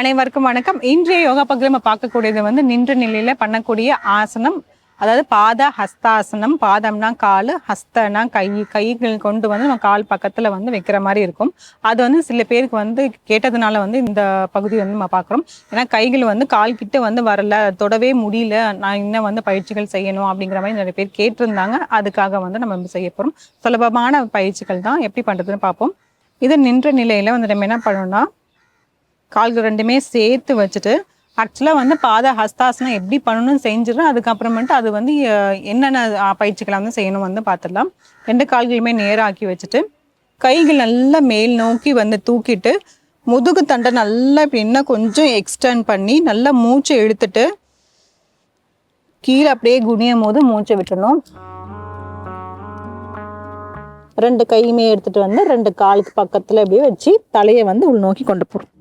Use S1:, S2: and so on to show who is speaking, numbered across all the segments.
S1: அனைவருக்கும் வணக்கம். இன்றைய யோகா பகுதியில் நம்ம பார்க்கக்கூடியது வந்து நின்ற நிலையில பண்ணக்கூடிய ஆசனம், அதாவது பாத ஹஸ்தாசனம். பாதம்னா கால், ஹஸ்தனா கை. கைகள் கொண்டு வந்து நம்ம கால் பக்கத்துல வந்து வைக்கிற மாதிரி இருக்கும். அது வந்து சில பேருக்கு வந்து கேட்டதுனால வந்து இந்த பகுதி வந்து நம்ம பார்க்குறோம். ஏன்னா கைகள் வந்து கால் கிட்ட வந்து வரல, தொடவே முடியல, நான் இன்னும் வந்து பயிற்சிகள் செய்யணும் அப்படிங்கிற மாதிரி நிறைய பேர் கேட்டிருந்தாங்க. அதுக்காக வந்து நம்ம செய்ய போறோம். சுலபமான பயிற்சிகள் தான், எப்படி பண்றதுன்னு பார்ப்போம். இது நின்ற நிலையில வந்து நம்ம என்ன பண்ணணும்னா, கால்கள் ரெண்டுமே சேர்த்து வச்சுட்டு, ஆக்சுவலாக வந்து பாத ஹஸ்தாசனம் எப்படி பண்ணணும்னு செஞ்சிடும். அதுக்கப்புறமேட்டு அது வந்து என்னென்ன பயிற்சிகளை வந்து செய்யணும் வந்து பார்த்துடலாம். ரெண்டு கால்களுமே நேராக்கி வச்சுட்டு, கைகள் நல்லா மேல் நோக்கி வந்து தூக்கிட்டு, முதுகு தண்டை நல்லா இப்படி இன்னும் கொஞ்சம் எக்ஸ்டெண்ட் பண்ணி நல்லா மூச்சை இழுத்துட்டு கீழே அப்படியே குனியும் போது மூச்சை விட்டுணும். ரெண்டு கையுமே எடுத்துட்டு வந்து ரெண்டு காலுக்கு பக்கத்துல அப்படியே வச்சு தலையை வந்து உள் நோக்கி கொண்டு போறோம்.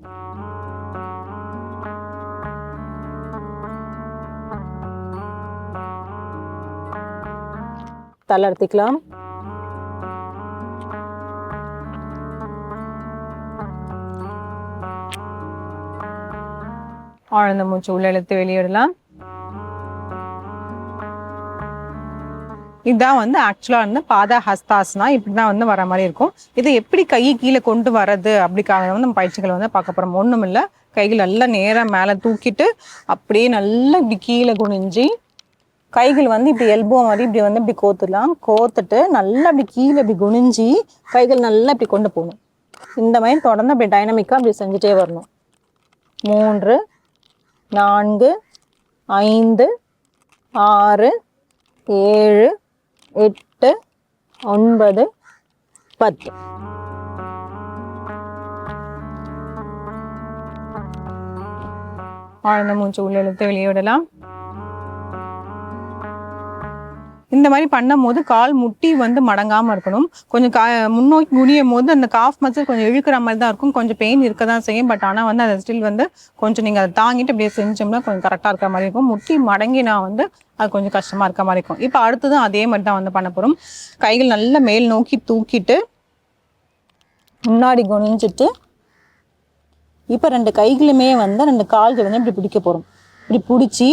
S1: தளர்த்திக்கலாம். ஆழ்ந்த மூச்சு உள்ள இழுத்து வெளியிடலாம். இதுதான் வந்து ஆக்சுவலா வந்து பாத ஹஸ்தாசனா. இப்படிதான் வந்து வர மாதிரி இருக்கும். இதை எப்படி கையை கீழே கொண்டு வர்றது அப்படிக்காக வந்து நம்ம பயிற்சிகளை வந்து பார்க்க போறோம். ஒண்ணும் இல்லை, கைகள் நல்லா நேரா மேல தூக்கிட்டு அப்படியே நல்லா இப்படி கீழே குனிஞ்சி, கைகள் வந்து இப்படி எல்போ மாதிரி இப்படி வந்து இப்படி கோத்துடலாம். கோத்துட்டு நல்லா இப்படி கீழே இப்படி குனிஞ்சி கைகள் நல்லா இப்படி கொண்டு போகணும். இந்த மாதிரி தொடர்ந்து அப்படி டைனமிக்காக அப்படி செஞ்சுட்டே வரணும். 3 4 5 6 7 8 9 10. ஆழ்ந்த மூச்சு உள்ள இழுத்து வெளியே விடலாம். இந்த மாதிரி பண்ணும் போது கால் முட்டி வந்து மடங்காமல் இருக்கணும். கொஞ்சம் முன்னோக்கி குனியும் போது அந்த காஃப் மசில் கொஞ்சம் இழுக்கிற மாதிரி தான் இருக்கும். கொஞ்சம் பெயின் இருக்க தான் செய்யும். பட் ஆனால் வந்து அதை ஸ்டில் வந்து கொஞ்சம் நீங்கள் அதை தாங்கிட்டு அப்படியே செஞ்சோம்னா கொஞ்சம் கரெக்டாக இருக்கிற மாதிரி இருக்கும். முட்டி மடங்கினா வந்து அது கொஞ்சம் கஷ்டமாக இருக்க மாதிரி இருக்கும். இப்போ அடுத்ததும் அதே மாதிரி தான் வந்து பண்ண போகிறோம். கைகள் நல்லா மேல் நோக்கி தூக்கிட்டு முன்னாடி குனிஞ்சிட்டு, இப்போ ரெண்டு கைகளுமே வந்து ரெண்டு கால்கள் வந்து இப்படி பிடிக்க போகிறோம். இப்படி பிடிச்சி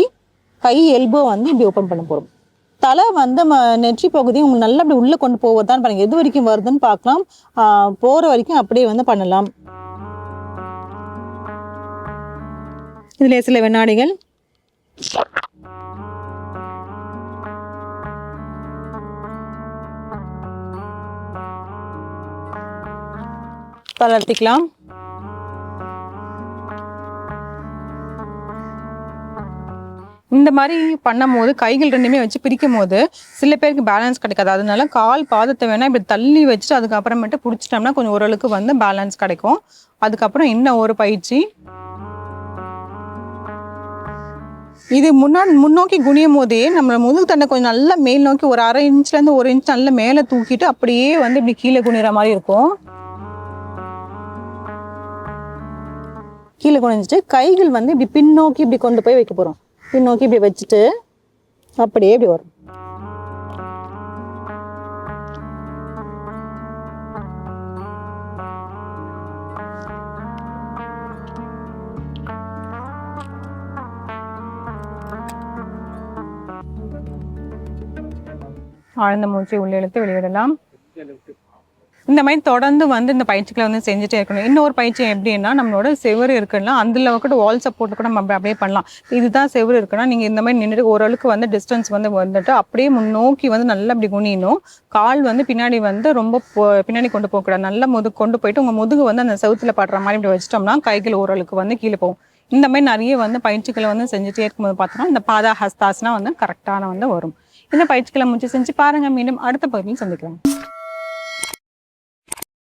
S1: கை எல்போ வந்து இப்படி ஓப்பன் பண்ண போகிறோம். தலை வந்து நெற்றி பகுதி உங்களுக்கு நல்லா அப்படி உள்ள கொண்டு போவதான் பாருங்க. எது வரைக்கும் வருதுன்னு பார்க்கலாம். போற வரைக்கும் அப்படியே வந்து பண்ணலாம். இதுல சில வினாடிகள் தளர்த்திக்கலாம். இந்த மாதிரி பண்ணும் போது கைகள் ரெண்டுமே வச்சு பிரிக்கும் போது சில பேருக்கு பேலன்ஸ் கிடைக்காது. அதனால கால் பாதத்தை வேணா இப்படி தள்ளி வச்சுட்டு அதுக்கப்புறமேட்டு பிடிச்சிட்டோம்னா கொஞ்சம் ஓரளவுக்கு வந்து பேலன்ஸ் கிடைக்கும். அதுக்கப்புறம் இன்னும் ஒரு பயிற்சி. இது முன்னோக்கி குனியும் போதே நம்ம முதுகு தண்டை கொஞ்சம் நல்லா மேல் நோக்கி ஒரு 1/2 இன்ச்லேருந்து 1 இன்ச் நல்லா மேலே தூக்கிட்டு அப்படியே வந்து இப்படி கீழே குனிற மாதிரி இருக்கும். கீழே குனிஞ்சிட்டு கைகள் வந்து இப்படி பின்னோக்கி இப்படி கொண்டு போய் வைக்க போகிறோம். பின்னோக்கி இப்படி வச்சுட்டு அப்படியே இப்படி வரும். ஆழ்ந்த மூச்சை உள்ள இழுத்து வெளியிடலாம். இந்த மாதிரி தொடர்ந்து வந்து இந்த பயிற்சிகளை வந்து செஞ்சுட்டே இருக்கணும். இன்னொரு பயிற்சி எப்படின்னா, நம்மளோட செவரு இருக்குன்னா அதில் கூட வால் சப்போர்ட் கூட நம்ம அப்படியே பண்ணலாம். இதுதான் செவரு இருக்குன்னா நீங்கள் இந்த மாதிரி நின்றுட்டு ஓரளவுக்கு வந்து டிஸ்டன்ஸ் வந்து வந்துட்டு அப்படியே முன்னோக்கி வந்து நல்லா அப்படி குனியணும். கால் வந்து பின்னாடி வந்து ரொம்ப பின்னாடி கொண்டு போகக்கூடாது. நல்லா முதுகு கொண்டு போயிட்டு உங்கள் முதுகு வந்து அந்த செவுத்தில் படுற மாதிரி இப்படி வச்சிட்டோம்னா கைகள் ஓரளவுக்கு வந்து கீழே போகும். இந்த மாதிரி நிறைய வந்து பயிற்சிகளை வந்து செஞ்சுட்டே இருக்கும்போது பார்த்தோம்னா இந்த பாதா ஹஸ்தாசனா வந்து கரெக்டான வந்து வரும். இந்த பயிற்சிகளை முடிச்சு செஞ்சு பாருங்க. மீண்டும் அடுத்த பகுதியில் சந்திக்கலாம்.